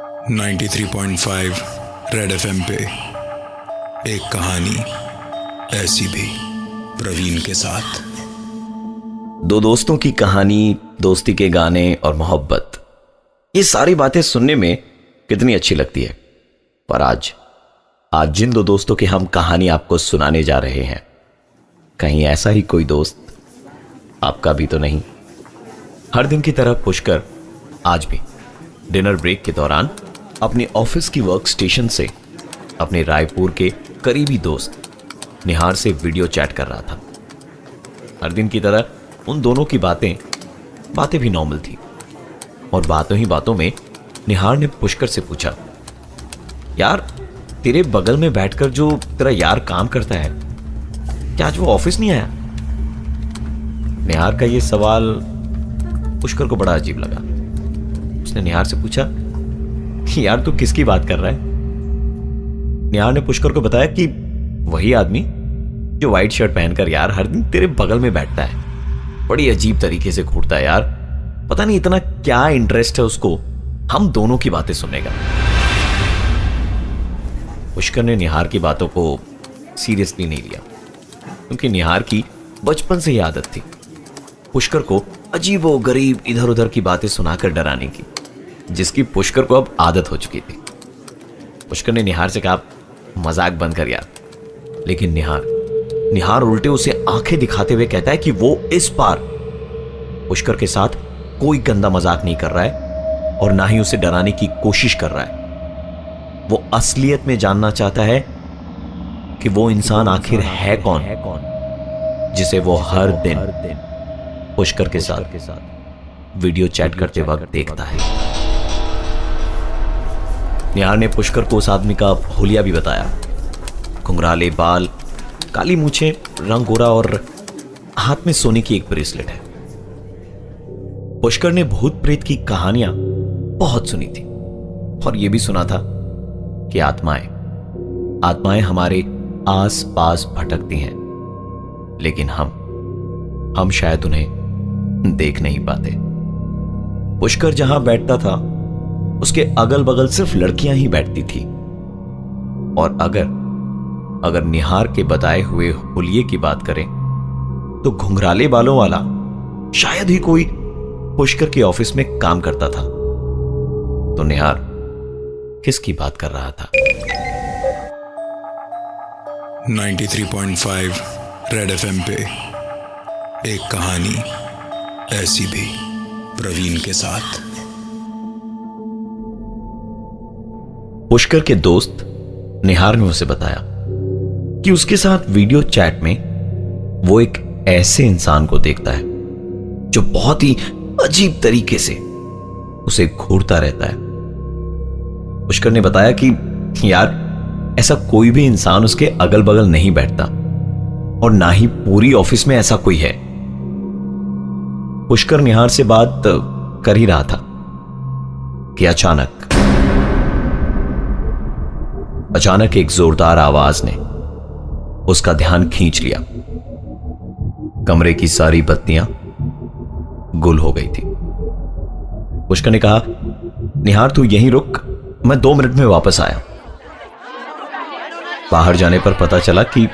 93.5 red FM पे एक कहानी ऐसी भी, प्रवीण के साथ। दो दोस्तों की कहानी, दोस्ती के गाने और मोहब्बत, ये सारी बातें सुनने में कितनी अच्छी लगती है। पर आज जिन दो दोस्तों की हम कहानी आपको सुनाने जा रहे हैं, कहीं ऐसा ही कोई दोस्त आपका भी तो नहीं। हर दिन की तरह पुष्कर आज भी डिनर ब्रेक के दौरान अपने ऑफिस की वर्क स्टेशन से अपने रायपुर के करीबी दोस्त निहार से वीडियो चैट कर रहा था। हर दिन की तरह उन दोनों की बातें भी नॉर्मल थी। और बातों ही बातों में निहार ने पुष्कर से पूछा, यार तेरे बगल में बैठकर जो तेरा यार काम करता है, क्या आज वो ऑफिस नहीं आया? निहार का ये सवाल पुष्कर को बड़ा अजीब लगा। उसने निहार से पूछा, यार तू किसकी बात कर रहा है? निहार ने पुष्कर को बताया कि वही आदमी जो व्हाइट शर्ट पहनकर यार हर दिन तेरे बगल में बैठता है, बड़ी अजीब तरीके से घूरता है यार। पता नहीं इतना क्या इंटरेस्ट है उसको हम दोनों की बातें सुनने का। पुष्कर ने निहार की बातों को सीरियसली नहीं लिया, क्योंकि निहार की बचपन से ही आदत थी पुष्कर को अजीबो गरीब इधर उधर की बातें सुनाकर डराने की, जिसकी पुष्कर को अब आदत हो चुकी थी। पुष्कर ने निहार से कहा, मजाक बंद कर यार। लेकिन निहार उल्टे उसे आंखें दिखाते हुए कहता है कि वो इस बार पुष्कर के साथ कोई गंदा मजाक नहीं कर रहा है और ना ही उसे डराने की कोशिश कर रहा है। वो असलियत में जानना चाहता है कि वो इंसान आखिर है कौन जिसे वो हर दिन पुष्कर के साथ वीडियो चैट करते वक्त देखता है। निहार ने पुष्कर को उस आदमी का हुलिया भी बताया। घुंघराले बाल, काली मूछें, रंग गोरा और हाथ में सोने की एक ब्रेसलेट है। पुष्कर ने भूत प्रेत की कहानियां बहुत सुनी थी और यह भी सुना था कि आत्माएं हमारे आस पास भटकती हैं, लेकिन हम शायद उन्हें देख नहीं पाते। पुष्कर जहां बैठता था उसके अगल बगल सिर्फ लड़कियां ही बैठती थी। और अगर निहार के बताए हुए हुलिये की बात करें तो घुंघराले बालों वाला शायद ही कोई पुष्कर के ऑफिस में काम करता था। तो निहार किसकी बात कर रहा था? 93.5 रेड एफएम पे एक कहानी ऐसी भी, प्रवीण के साथ। पुष्कर के दोस्त निहार ने उसे बताया कि उसके साथ वीडियो चैट में वो एक ऐसे इंसान को देखता है जो बहुत ही अजीब तरीके से उसे घूरता रहता है। पुष्कर ने बताया कि यार ऐसा कोई भी इंसान उसके अगल बगल नहीं बैठता और ना ही पूरी ऑफिस में ऐसा कोई है। पुष्कर निहार से बात कर ही रहा था कि अचानक एक जोरदार आवाज ने उसका ध्यान खींच लिया। कमरे की सारी बत्तियां गुल हो गई थी। पुष्कर ने कहा, निहार तू यहीं रुक, मैं 2 मिनट में वापस आया। बाहर जाने पर पता चला कि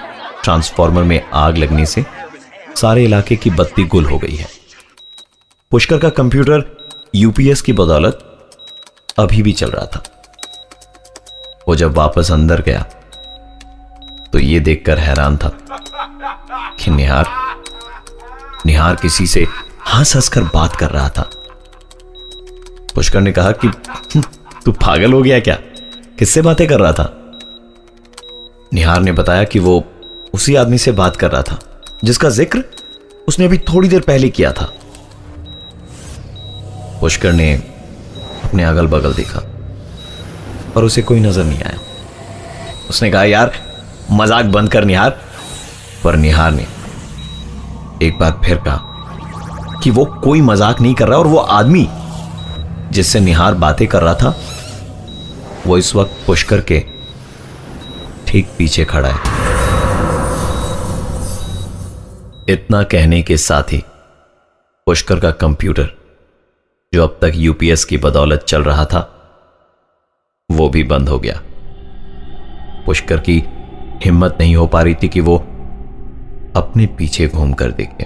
ट्रांसफार्मर में आग लगने से सारे इलाके की बत्ती गुल हो गई है। पुष्कर का कंप्यूटर यूपीएस की बदौलत अभी भी चल रहा था। वो जब वापस अंदर गया तो ये देखकर हैरान था कि निहार किसी से हंस हंसकर बात कर रहा था। पुष्कर ने कहा कि तू पागल हो गया क्या? किससे बातें कर रहा था? निहार ने बताया कि वो उसी आदमी से बात कर रहा था जिसका जिक्र उसने अभी थोड़ी देर पहले किया था। पुष्कर ने अपने अगल बगल देखा पर उसे कोई नजर नहीं आया। उसने कहा, यार मजाक बंद कर निहार। पर निहार ने एक बार फिर कहा कि वो कोई मजाक नहीं कर रहा और वो आदमी जिससे निहार बातें कर रहा था वो इस वक्त पुष्कर के ठीक पीछे खड़ा है। इतना कहने के साथ ही पुष्कर का कंप्यूटर जो अब तक यूपीएस की बदौलत चल रहा था वो भी बंद हो गया। पुष्कर की हिम्मत नहीं हो पा रही थी कि वो अपने पीछे घूमकर देखे।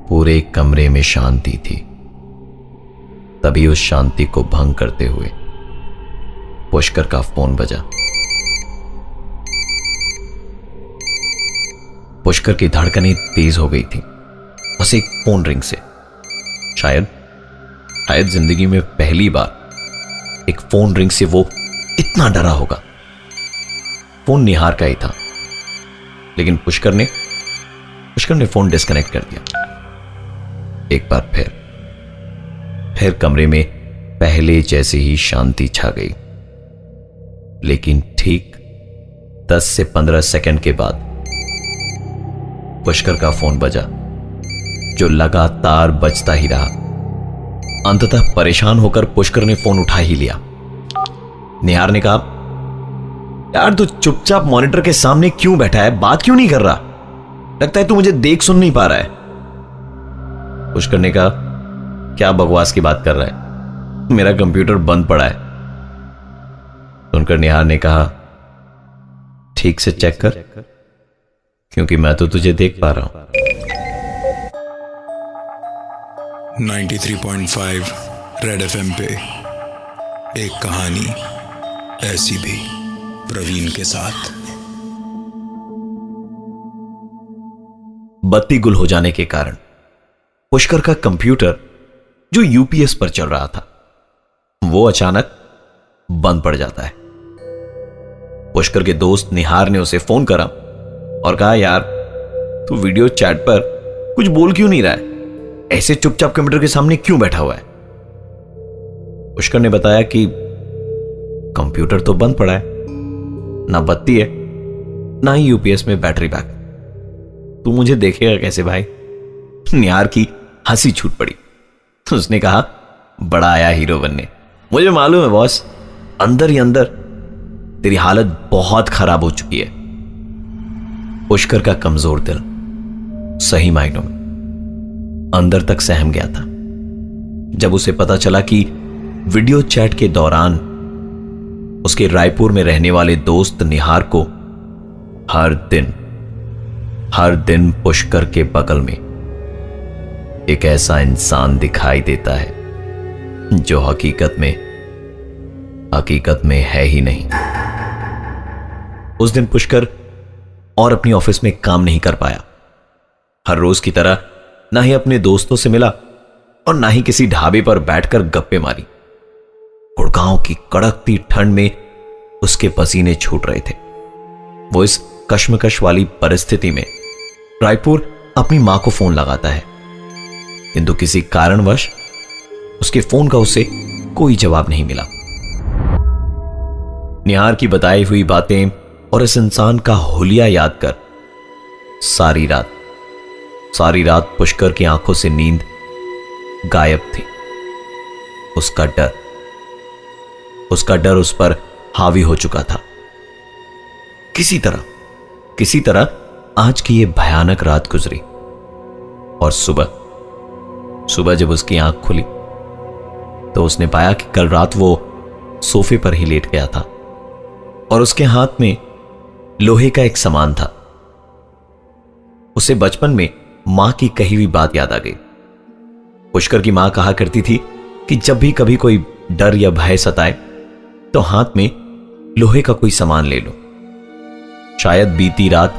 पूरे कमरे में शांति थी। तभी उस शांति को भंग करते हुए पुष्कर का फोन बजा। पुष्कर की धड़कनें तेज हो गई थी। बस एक फोन रिंग से शायद जिंदगी में पहली बार एक फोन रिंग से वो इतना डरा होगा। फोन निहार का ही था, लेकिन पुष्कर ने फोन डिस्कनेक्ट कर दिया। एक बार फिर कमरे में पहले जैसे ही शांति छा गई। लेकिन ठीक 10 से 15 सेकंड के बाद पुष्कर का फोन बजा, जो लगातार बजता ही रहा। अंततः परेशान होकर पुष्कर ने फोन उठा ही लिया। निहार ने कहा, यार तू चुपचाप मॉनिटर के सामने क्यों बैठा है, बात क्यों नहीं कर रहा? लगता है तू मुझे देख सुन नहीं पा रहा है। पुष्कर ने कहा, क्या बकवास की बात कर रहा है, मेरा कंप्यूटर बंद पड़ा है। सुनकर निहार ने कहा, ठीक से चेक कर, क्योंकि मैं तो तुझे देख पा रहा हूं। 93.5 रेड एफएम पे एक कहानी ऐसी भी, प्रवीण के साथ। बत्ती गुल हो जाने के कारण पुष्कर का कंप्यूटर, जो यूपीएस पर चल रहा था, वो अचानक बंद पड़ जाता है। पुष्कर के दोस्त निहार ने उसे फोन करा और कहा, यार तू वीडियो चैट पर कुछ बोल क्यों नहीं रहा है, ऐसे चुपचाप कंप्यूटर के सामने क्यों बैठा हुआ है? पुष्कर ने बताया कि कंप्यूटर तो बंद पड़ा है, ना बत्ती है, ना ही यूपीएस में बैटरी बैक। तू मुझे देखेगा कैसे भाई? निहार की हंसी छूट पड़ी। उसने कहा, बड़ा आया हीरो बनने। मुझे मालूम है बॉस, अंदर ही अंदर तेरी हालत बहुत खराब हो चुकी है। पुष्कर का कमजोर दिल सही मायनों में अंदर तक सहम गया था जब उसे पता चला कि वीडियो चैट के दौरान उसके रायपुर में रहने वाले दोस्त निहार को हर दिन पुष्कर के बगल में एक ऐसा इंसान दिखाई देता है जो हकीकत में है ही नहीं। उस दिन पुष्कर और अपनी ऑफिस में काम नहीं कर पाया। हर रोज की तरह ना ही अपने दोस्तों से मिला और ना ही किसी ढाबे पर बैठकर गप्पे मारी। गुड़गांव की कड़कती ठंड में उसके पसीने छूट रहे थे। वो इस कश्मकश वाली परिस्थिति में रायपुर अपनी मां को फोन लगाता है, किंतु किसी कारणवश उसके फोन का उसे कोई जवाब नहीं मिला। निहार की बताई हुई बातें और इस इंसान का हुलिया याद कर सारी रात पुष्कर की आंखों से नींद गायब थी। उसका डर उस पर हावी हो चुका था। किसी तरह आज की यह भयानक रात गुजरी और सुबह जब उसकी आंख खुली तो उसने पाया कि कल रात वो सोफे पर ही लेट गया था और उसके हाथ में लोहे का एक सामान था। उसे बचपन में मां की कही हुई बात याद आ गई। पुष्कर की मां कहा करती थी कि जब भी कभी कोई डर या भय सताए तो हाथ में लोहे का कोई सामान ले लो। शायद बीती रात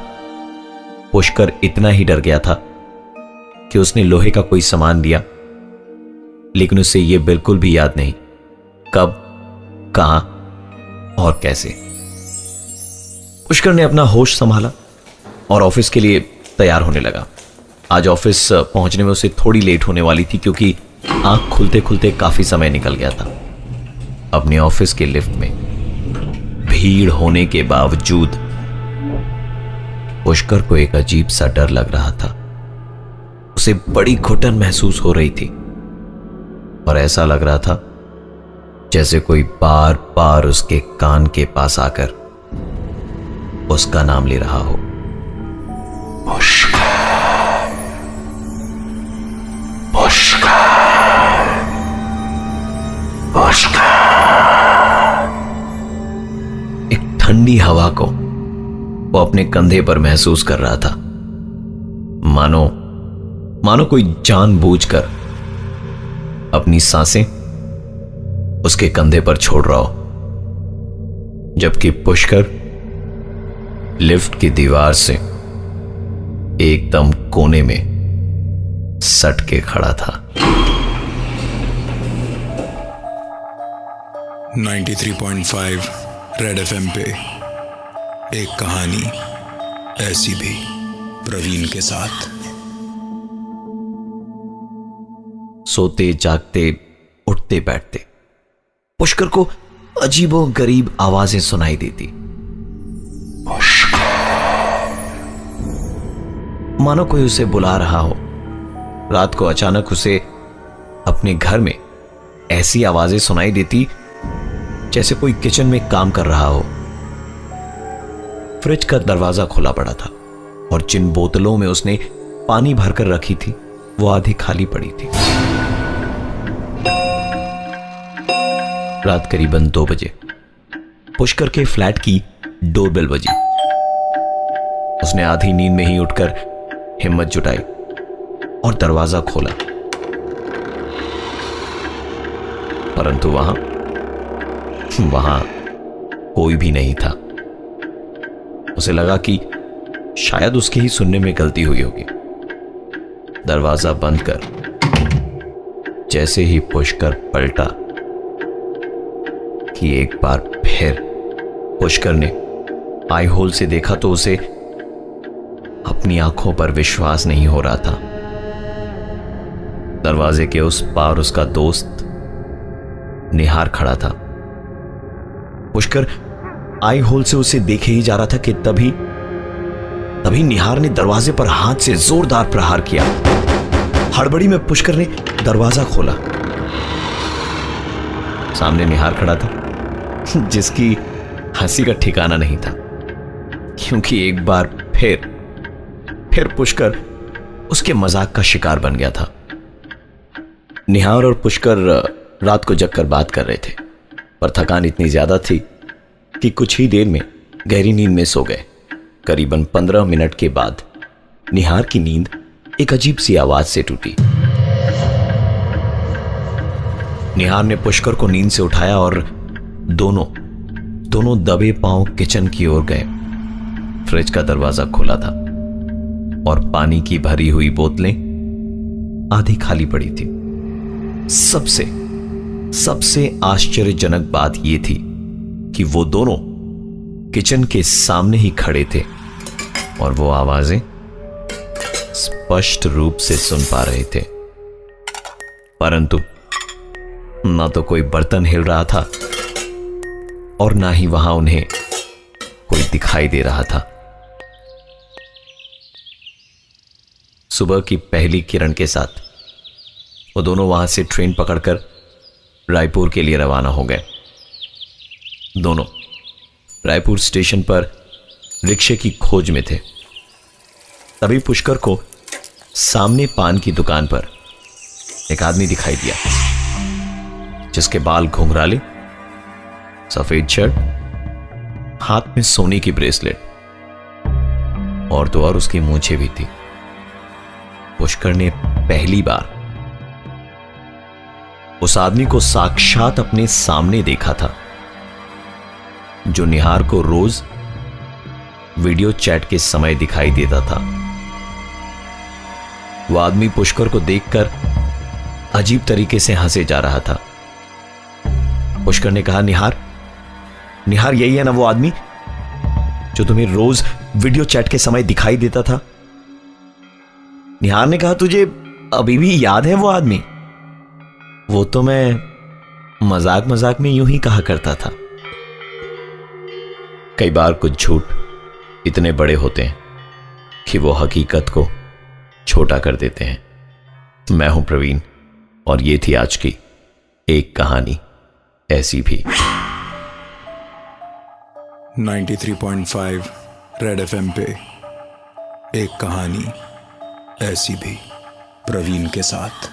पुष्कर इतना ही डर गया था कि उसने लोहे का कोई सामान लिया, लेकिन उसे यह बिल्कुल भी याद नहीं कब, कहां और कैसे। पुष्कर ने अपना होश संभाला और ऑफिस के लिए तैयार होने लगा। आज ऑफिस पहुंचने में उसे थोड़ी लेट होने वाली थी क्योंकि आंख खुलते खुलते काफी समय निकल गया था। अपने ऑफिस के लिफ्ट में भीड़ होने के बावजूद पुष्कर को एक अजीब सा डर लग रहा था। उसे बड़ी घुटन महसूस हो रही थी और ऐसा लग रहा था जैसे कोई बार बार उसके कान के पास आकर उसका नाम ले रहा हो। पुष्कर। ठंडी हवा को वो अपने कंधे पर महसूस कर रहा था, मानो मानो कोई जानबूझकर अपनी सांसें उसके कंधे पर छोड़ रहा हो। जबकि पुष्कर लिफ्ट की दीवार से एकदम कोने में सट के खड़ा था। 93.5 रेड एफएम पे एक कहानी ऐसी भी, प्रवीण के साथ। सोते जागते उठते बैठते पुष्कर को अजीबो गरीब आवाजें सुनाई देती, मानो कोई उसे बुला रहा हो। रात को अचानक उसे अपने घर में ऐसी आवाजें सुनाई देती जैसे कोई किचन में काम कर रहा हो। फ्रिज का दरवाजा खुला पड़ा था और जिन बोतलों में उसने पानी भरकर रखी थी वो आधी खाली पड़ी थी। रात करीबन 2 बजे पुष्कर के फ्लैट की डोरबेल बजी। उसने आधी नींद में ही उठकर हिम्मत जुटाई और दरवाजा खोला, परंतु वहां कोई भी नहीं था। उसे लगा कि शायद उसके ही सुनने में गलती हुई होगी। दरवाजा बंद कर जैसे ही पुष्कर पलटा कि एक बार फिर पुष्कर ने आई होल से देखा तो उसे अपनी आंखों पर विश्वास नहीं हो रहा था। दरवाजे के उस पार उसका दोस्त निहार खड़ा था। पुष्कर आई होल से उसे देखे ही जा रहा था कि तभी निहार ने दरवाजे पर हाथ से जोरदार प्रहार किया। हड़बड़ी में पुष्कर ने दरवाजा खोला। सामने निहार खड़ा था, जिसकी हंसी का ठिकाना नहीं था, क्योंकि एक बार फिर पुष्कर उसके मजाक का शिकार बन गया था। निहार और पुष्कर रात को जगकर बात कर रहे थे, पर थकान इतनी ज्यादा थी कि कुछ ही देर में गहरी नींद में सो गए। करीबन 15 मिनट के बाद निहार की नींद एक अजीब सी आवाज से टूटी। निहार ने पुष्कर को नींद से उठाया और दोनों दबे पांव किचन की ओर गए। फ्रिज का दरवाजा खुला था और पानी की भरी हुई बोतलें आधी खाली पड़ी थी। सबसे आश्चर्यजनक बात यह थी कि वो दोनों किचन के सामने ही खड़े थे और वो आवाजें स्पष्ट रूप से सुन पा रहे थे, परंतु ना तो कोई बर्तन हिल रहा था और ना ही वहां उन्हें कोई दिखाई दे रहा था। सुबह की पहली किरण के साथ वो दोनों वहां से ट्रेन पकड़कर रायपुर के लिए रवाना हो गए। दोनों रायपुर स्टेशन पर रिक्शे की खोज में थे। तभी पुष्कर को सामने पान की दुकान पर एक आदमी दिखाई दिया, जिसके बाल घुंघराले, सफेद शर्ट, हाथ में सोने की ब्रेसलेट और तो और उसकी मूंछें भी थी। पुष्कर ने पहली बार उस आदमी को साक्षात अपने सामने देखा था, जो निहार को रोज वीडियो चैट के समय दिखाई देता था। वो आदमी पुष्कर को देखकर अजीब तरीके से हंसे जा रहा था। पुष्कर ने कहा, निहार यही है ना वो आदमी जो तुम्हें रोज वीडियो चैट के समय दिखाई देता था? निहार ने कहा, तुझे अभी भी याद है वो आदमी? वो तो मैं मजाक में यूं ही कहा करता था। कई बार कुछ झूठ इतने बड़े होते हैं कि वो हकीकत को छोटा कर देते हैं। मैं हूं प्रवीण और ये थी आज की एक कहानी ऐसी भी। 93.5 रेड एफएम पे एक कहानी ऐसी भी, प्रवीण के साथ।